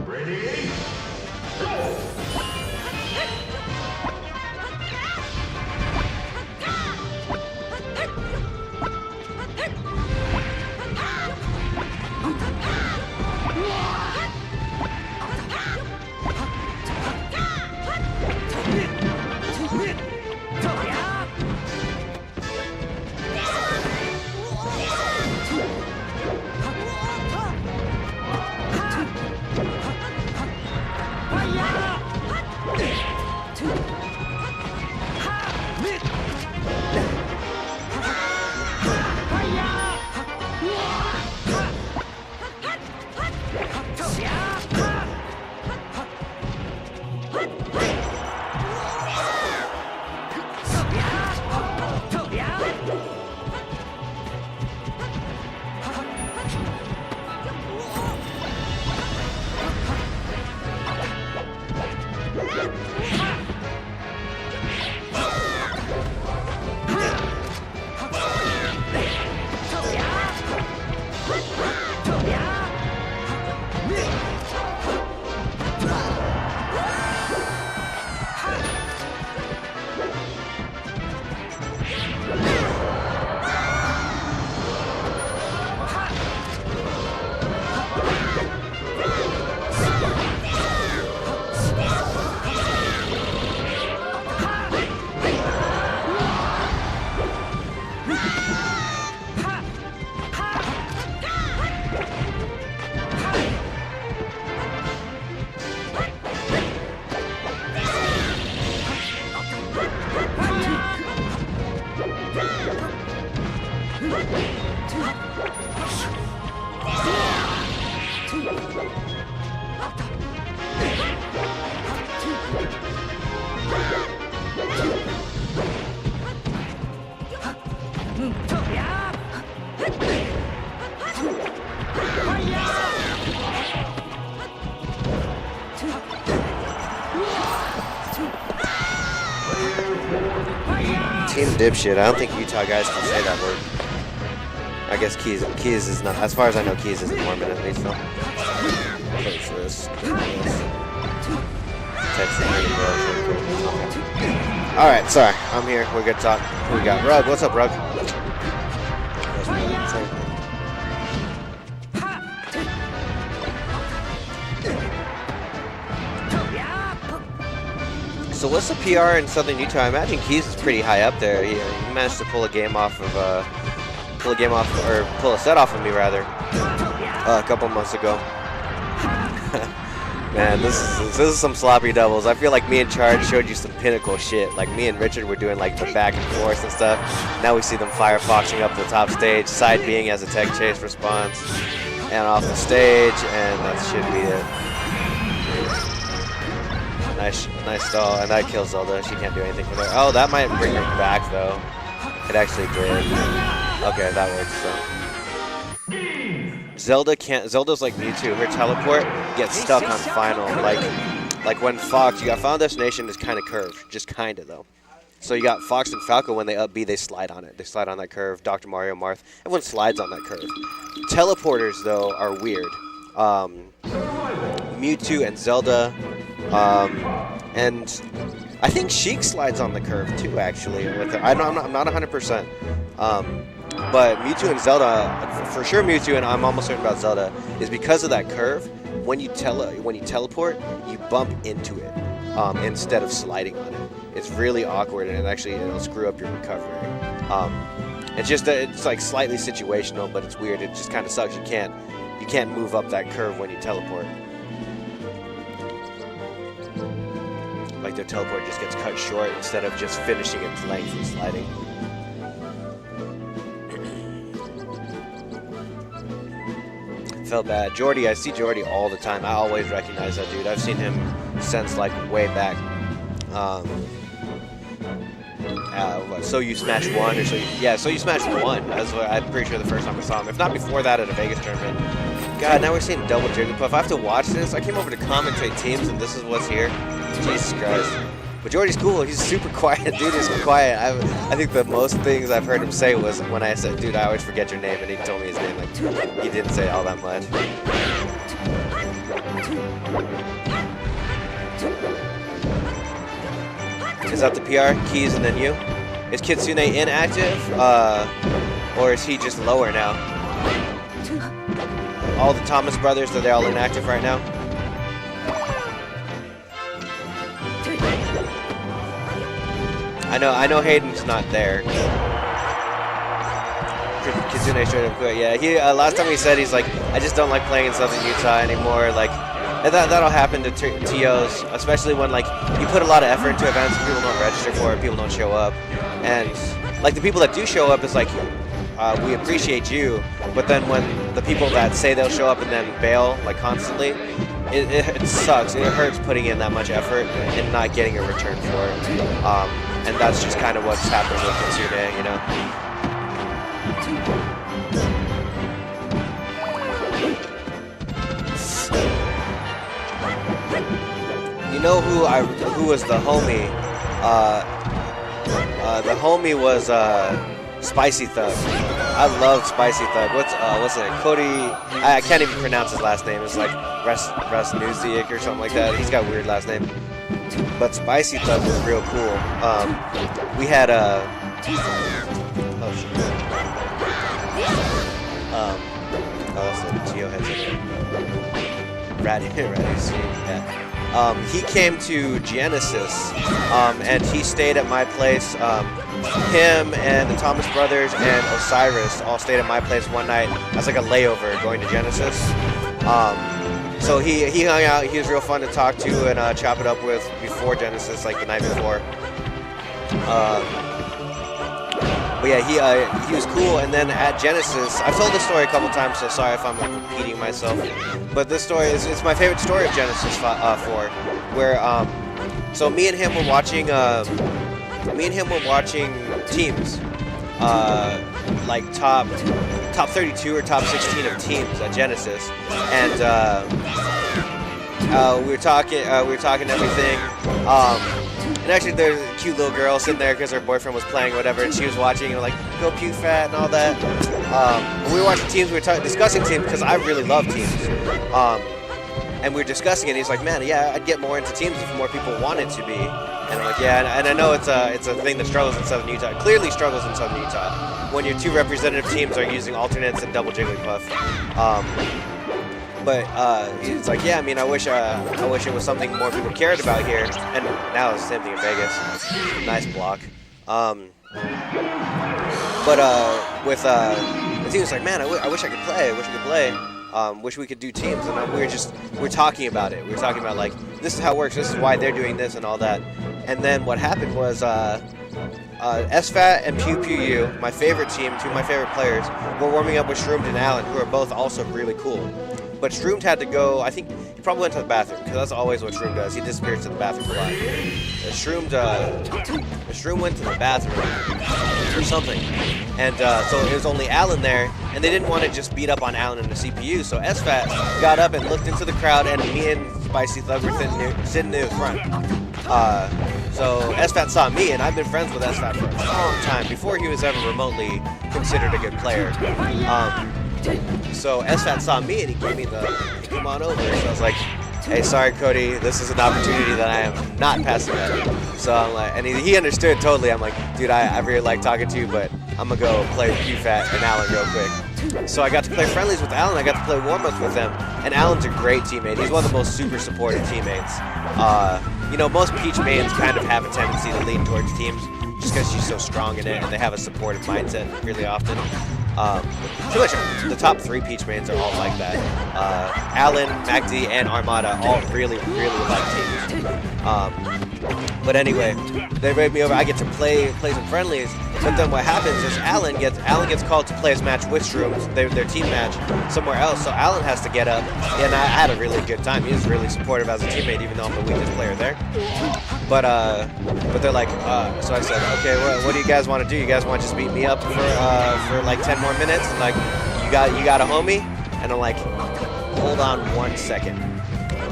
Ready? Go! Team Dipshit. I don't think Utah guys can say that word. I guess Keys is not. As far as I know, Keys isn't Mormon at least. So. All right, sorry. I'm here. We're good to talk. Who we got? Rug. What's up, Rug? So what's the PR in Southern Utah? I imagine Keys is pretty high up there. He managed to pull a set off of me rather, a couple months ago. Man, this is some sloppy doubles. I feel like me and Charge showed you some pinnacle shit. Like me and Richard were doing like the back and forth and stuff. Now we see them firefoxing up the top stage, side being as a tech chase response, and off the stage, and that should be it. Nice stall, and that kills Zelda. She can't do anything for that. Oh, that might bring her back though. It actually did. Okay, that works. So Zelda can't. Zelda's like Mewtwo. Her teleport gets stuck on final. Like when Fox, you got Final Destination is kind of curved, just kind of though. So you got Fox and Falco when they up B, they slide on it. They slide on that curve. Dr. Mario, Marth, everyone slides on that curve. Teleporters though are weird. Mewtwo and Zelda. And I think Sheik slides on the curve too, actually. I'm not 100%. But Mewtwo and Zelda, for sure Mewtwo, and I'm almost certain about Zelda, is because of that curve. When you teleport, you bump into it instead of sliding on it. It's really awkward, and it'll screw up your recovery. It's like slightly situational, but it's weird. It just kind of sucks. You can't move up that curve when you teleport. Like their teleport just gets cut short instead of just finishing its length and sliding. Felt bad. Jordy, I see Jordy all the time. I always recognize that dude. I've seen him since like way back. So You Smash 1 or So You Smash 1. That's what I'm pretty sure the first time I saw him. If not before that at a Vegas tournament. God, now we're seeing double Jigglypuff. I have to watch this. I came over to commentate teams and this is what's here. Jesus Christ. But Jordy's cool. He's super quiet. Dude is quiet. I think the most things I've heard him say was when I said, dude, I always forget your name, and he told me his name. Like, he didn't say all that much. Is that the PR? Keys and then you? Is Kitsune inactive? Or is he just lower now? All the Thomas brothers, are they all inactive right now? I know Hayden's not there. Kitsune straight up quit. Yeah, he last time he said he's like, I just don't like playing in Southern Utah anymore. Like, and that'll happen to TOs, especially when like you put a lot of effort into events and people don't register for it, people don't show up, and like the people that do show up is like, we appreciate you, but then when the people that say they'll show up and then bail like constantly, it sucks. It hurts putting in that much effort and not getting a return for it. And that's just kind of what's happened with Kitsune, you know. You know who was the homie? The homie was Spicy Thug. I love Spicy Thug. What's it? Cody. I can't even pronounce his last name. It's like Rasnuziak or something like that. He's got a weird last name. But Spicy Thug was real cool. We had oh shit. That's a Geo headset. Ratty, yeah. He came to Genesis, and he stayed at my place. Him and the Thomas brothers and Osiris all stayed at my place one night as like a layover going to Genesis. So he hung out. He was real fun to talk to and chop it up with before Genesis, like the night before. But yeah, he was cool. And then at Genesis, I've told this story a couple times, so sorry if I'm like repeating myself. But this story it's my favorite story of Genesis 4, where so me and him were watching teams, like top 32 or top 16 of teams at Genesis, and we were talking everything. And actually, there's a cute little girl sitting there because her boyfriend was playing or whatever, and she was watching and like, go Pew Fat and all that. We were watching teams, we were discussing teams because I really love teams. And we were discussing it, and he's like, man, yeah, I'd get more into teams if more people wanted to be. And I'm like, yeah, and I know it's a thing that struggles in Southern Utah. It clearly struggles in Southern Utah when your two representative teams are using alternates and double Jigglypuff. But he's like, yeah, I mean, I wish it was something more people cared about here. And now it's the same thing in Vegas. Nice block. With the team, it's like, man, I wish I could play. Wish we could do teams. And we're talking about it. We're talking about like, this is how it works. This is why they're doing this and all that. And then what happened was SFAT and PWU, my favorite team, two of my favorite players, were warming up with Shroomed and Allen, who are both also really cool. But Shroomed had to go, I think he probably went to the bathroom, because that's always what Shroom does. He disappears to the bathroom a lot. Shroom went to the bathroom or something. And so it was only Allen there, and they didn't want to just beat up on Allen and the CPU. So SFAT got up and looked into the crowd, and me and Spicy Thug were sitting near the front. So SFAT saw me, and I've been friends with SFAT for a long time, before he was ever remotely considered a good player. So SFAT saw me, and he gave me come on over. So I was like, hey, sorry, Cody, this is an opportunity that I am not passing up. So I'm like, and he understood totally. I'm like, dude, I really like talking to you, but I'm gonna go play with QFat and Allen real quick. So I got to play friendlies with Allen. I got to play warm-ups with him, and Allen's a great teammate. He's one of the most super supportive teammates. You know, most Peach mains kind of have a tendency to lean towards teams just because she's so strong in it, and they have a supportive mindset really often. Pretty much the top three Peach mains are all like that. Allen, Magdi, and Armada all really, really like teams. But anyway, they raid me over. I get to play some friendlies. But then what happens is Allen gets called to play his match with Shrooms, their team match, somewhere else. So Allen has to get up, and I had a really good time. He was really supportive as a teammate, even though I'm the weakest player there. But they're like, so I said, okay, what do you guys want to do? You guys want to just beat me up for like 10 more minutes? And like, you got a homie? And I'm like, hold on 1 second.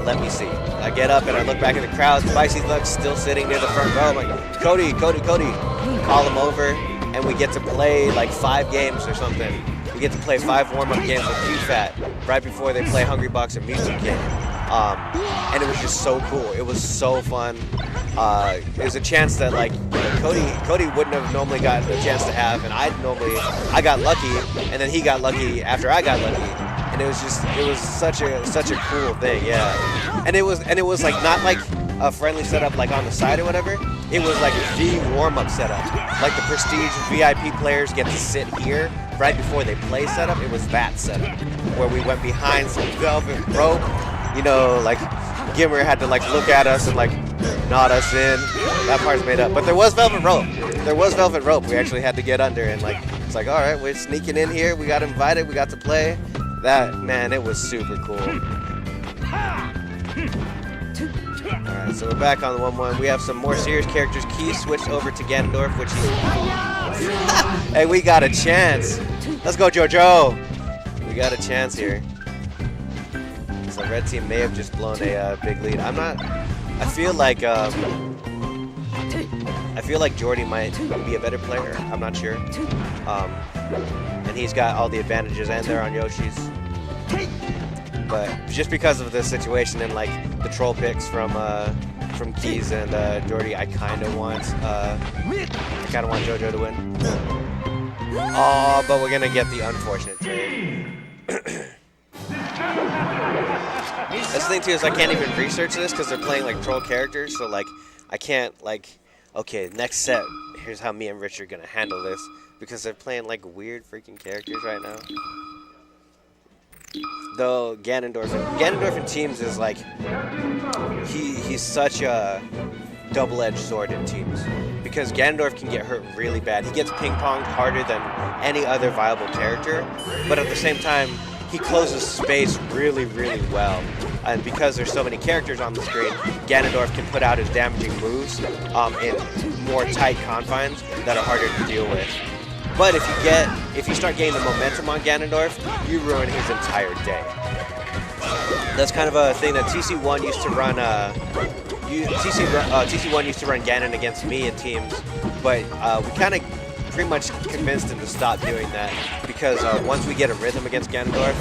let me see. I get up and I look back in the crowd. Spicy Luck's still sitting near the front row. I'm like, Cody. Call him over, and we get to play like 5 games or something. We get to play 5 warm-up games with Q-Fat right before they play Hungry Box and Mewtwo King. And it was just so cool. It was so fun. There's a chance that like Cody wouldn't have normally gotten a chance to have, and I got lucky, and then he got lucky after I got lucky, and it was such a cool thing, yeah. And it was like not like a friendly setup like on the side or whatever. It was like the warm-up setup, like the Prestige VIP players get to sit here right before they play setup. It was that setup where we went behind some velvet rope. You know, like Gimmer had to like look at us and like nod us in. That part's made up. But there was velvet rope. We actually had to get under, and like it's like, all right, we're sneaking in here. We got invited. We got to play. That, man, it was super cool. All right, so we're back on the 1-1. We have some more serious characters. Key switched over to Ganondorf, which he... Hey, we got a chance. Let's go, JoJo. We got a chance here. So red team may have just blown a big lead. I feel like Jordy might be a better player. I'm not sure. And he's got all the advantages, and they're on Yoshi's. But just because of the situation and like the troll picks from Keys and Jordy, I kind of want JoJo to win. Oh, but we're gonna get the unfortunate trade. That's the thing too, is I can't even research this because they're playing like troll characters, so like I can't like, okay, next set, here's how me and Rich are gonna handle this, because they're playing like weird freaking characters right now. Though Ganondorf in teams is like, he's such a double-edged sword in teams, because Ganondorf can get hurt really bad. He gets ping-ponged harder than any other viable character, but at the same time, he closes space really, really well. And because there's so many characters on the screen, Ganondorf can put out his damaging moves in more tight confines that are harder to deal with. But if you start getting the momentum on Ganondorf, you ruin his entire day. That's kind of a thing that TC1 used to run. TC1 used to run Ganon against me in teams, but we kind of pretty much convinced him to stop doing that, because once we get a rhythm against Ganondorf,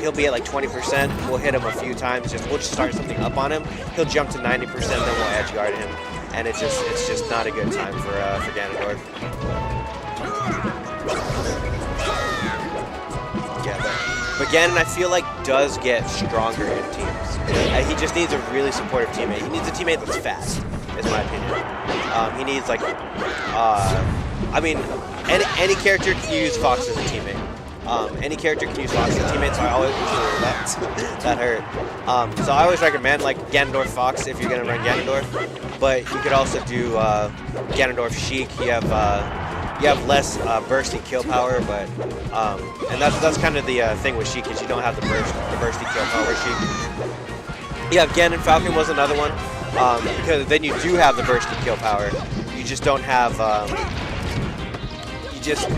he'll be at like 20%. We'll hit him a few times. We'll just start something up on him. He'll jump to 90%, then we'll edge guard him, and it's just not a good time for Ganondorf. Yeah, but Ganon, I feel like, does get stronger in teams. He just needs a really supportive teammate. He needs a teammate that's fast, is my opinion. He needs like, I mean, any character can use Fox as a teammate. Any character can use Fox as a teammate, so I always that hurt. So I always recommend like Ganondorf Fox if you're gonna run Ganondorf, but you could also do Ganondorf Sheik. You have less bursty kill power, but and that's kind of the thing with Sheik, is you don't have the bursty kill power with Sheik. Yeah, Ganon Falcon was another one, because then you do have the bursty kill power. You just don't have.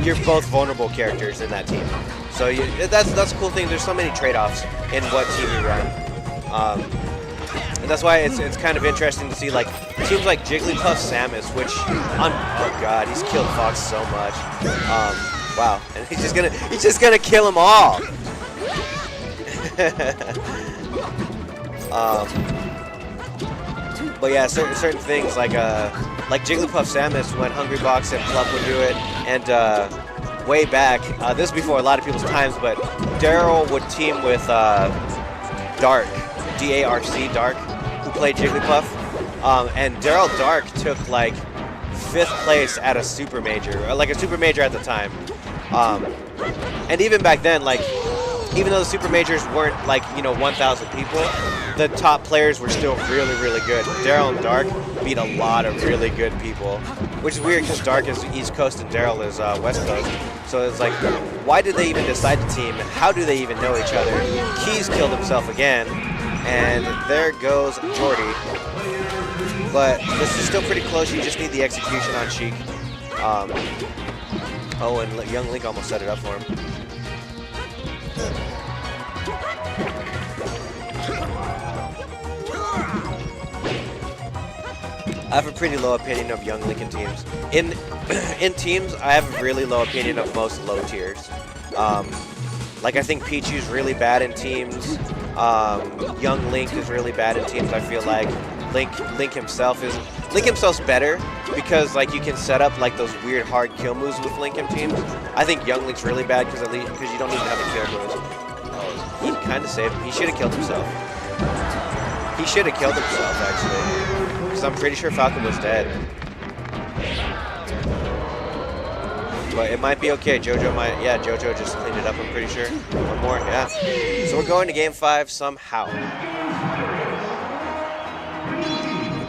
You're both vulnerable characters in that team. So that's a cool thing. There's so many trade-offs in what team you run. And that's why it's kind of interesting to see like teams like Jigglypuff Samus, which oh god, he's killed Fox so much. Wow, and he's just gonna kill them all. But yeah, certain things like Jigglypuff Samus, when Hungry Box and Plup would do it, and way back, this is before a lot of people's times, but Daryl would team with Dark, D-A-R-C, Dark, who played Jigglypuff, and Daryl Dark took like 5th place at a super major, or like a super major at the time, and even back then, like, even though the super majors weren't like, 1,000 people, the top players were still really, really good. Daryl and Dark beat a lot of really good people, which is weird because Dark is East Coast and Daryl is West Coast. So it's like, why did they even decide to team? How do they even know each other? Keys killed himself again, and there goes Jordy. But this is still pretty close. You just need the execution on Sheik. Oh, and Young Link almost set it up for him. I have a pretty low opinion of Young Link in teams. In teams, I have a really low opinion of most low tiers. Like I think Pichu's really bad in teams. Young Link is really bad in teams. I feel like Link himself's better because like you can set up like those weird hard kill moves with Link in teams. I think Young Link's really bad because you don't even have the kill moves. Oh, he kind of saved him. He should have killed himself. He should have killed himself actually, because I'm pretty sure Falcon was dead. But it might be okay. JoJo just cleaned it up, I'm pretty sure. One more, yeah. So we're going to game 5 somehow. New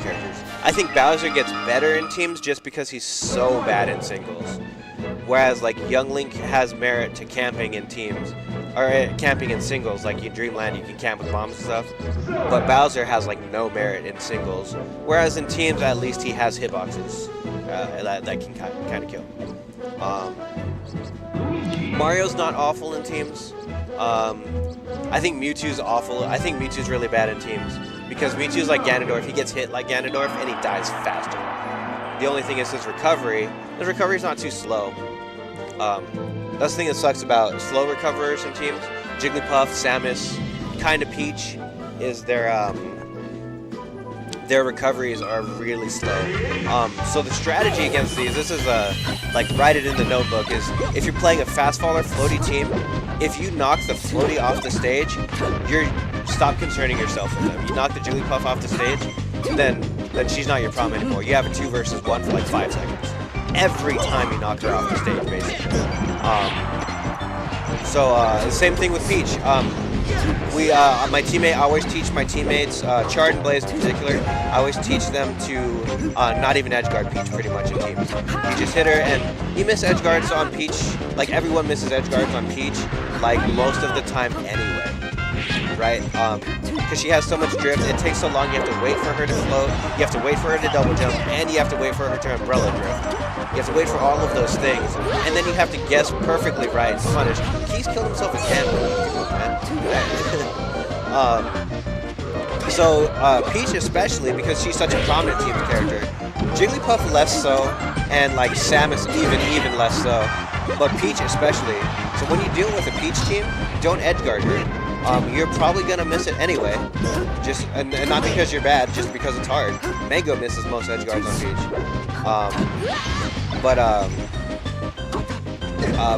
characters. I think Bowser gets better in teams just because he's so bad in singles. Whereas like Young Link has merit to camping in teams. Or camping in singles, like in Dreamland you can camp with bombs and stuff. But Bowser has like no merit in singles. Whereas in teams at least he has hitboxes that can kind of kill. Mario's not awful in teams. I think Mewtwo's awful. I think Mewtwo's really bad in teams because Mewtwo's like Ganondorf. He gets hit like Ganondorf and he dies faster. The only thing is his recovery. His recovery's not too slow. That's the thing that sucks about slow recoverers in teams. Jigglypuff, Samus, kind of Peach is their recoveries are really slow. So the strategy against these, this is like write it in the notebook, is if you're playing a fast faller floaty team, if you knock the floaty off the stage, stop concerning yourself with them. You knock the Jigglypuff off the stage, then she's not your problem anymore. You have a 2 versus 1 for like 5 seconds. Every time you knock her off the stage, basically. The same thing with Peach. I always teach my teammates, Chard and Blaze in particular, I always teach them to not even edge guard Peach pretty much in teams. You just hit her, and you miss edge guards on Peach, like everyone misses edge guards on Peach, like most of the time anyway, right? Because she has so much drift, it takes so long, you have to wait for her to float, you have to wait for her to double jump, and you have to wait for her to umbrella drift. You have to wait for all of those things, and then you have to guess perfectly right to punish. Keys killed himself again. Peach especially, because she's such a prominent team character. Jigglypuff less so, and like Samus even less so, but Peach especially. So when you deal with a Peach team, don't edge guard her. You're probably gonna miss it anyway, and not because you're bad, just because it's hard. Mango misses most edge guards on Peach.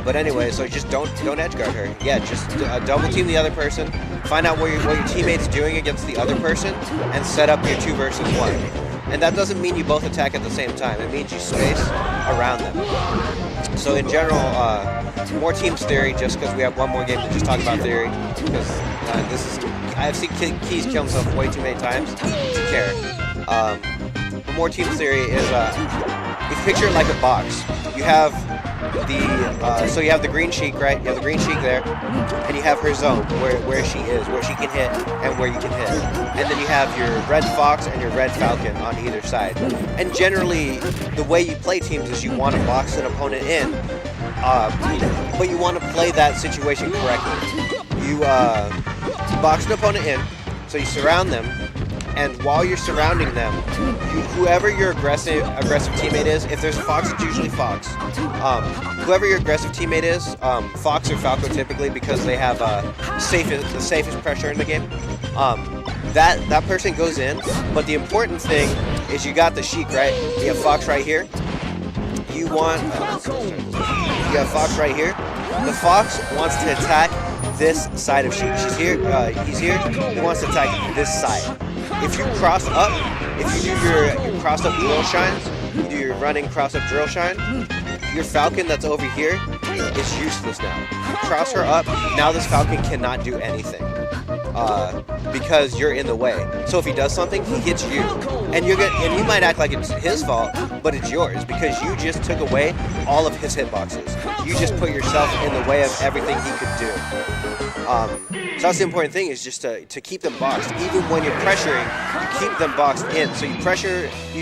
But anyway, so just don't edge guard her. Yeah, just double team the other person, find out what your teammate's doing against the other person, and set up your 2 versus 1. And that doesn't mean you both attack at the same time. It means you space around them. So in general, more teams theory, just because we have one more game to just talk about theory. Because I've seen Keys kill himself way too many times to care. But more teams theory is, if you picture it like a box, you have so you have the green Sheik, right? You have the green Sheik there, and you have her zone where she is, where she can hit, and where you can hit. And then you have your red Fox and your red Falcon on either side. And generally, the way you play teams is you want to box an opponent in, but you want to play that situation correctly. You box an opponent in, so you surround them, and while you're surrounding them, whoever your aggressive teammate is, if there's a Fox, it's usually Fox. Whoever your aggressive teammate is, Fox or Falco typically, because they have the safest pressure in the game. That person goes in, but the important thing is you got the Sheik, right? You have Fox right here. You have Fox right here. The Fox wants to attack this side of Sheik. He's here. He wants to attack this side. If you cross up, if you do your cross up drill shines, you do your running cross up drill shine, your Falcon that's over here is useless now. You cross her up, now this Falcon cannot do anything because you're in the way. So if he does something, he hits you, and you might act like it's his fault, but it's yours because you just took away all of his hitboxes. You just put yourself in the way of everything he could do. So that's the important thing, is just to keep them boxed. Even when you're pressuring, you keep them boxed in. So you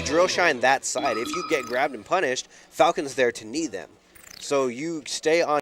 drill shine that side. If you get grabbed and punished, Falcon's there to knee them. So you stay on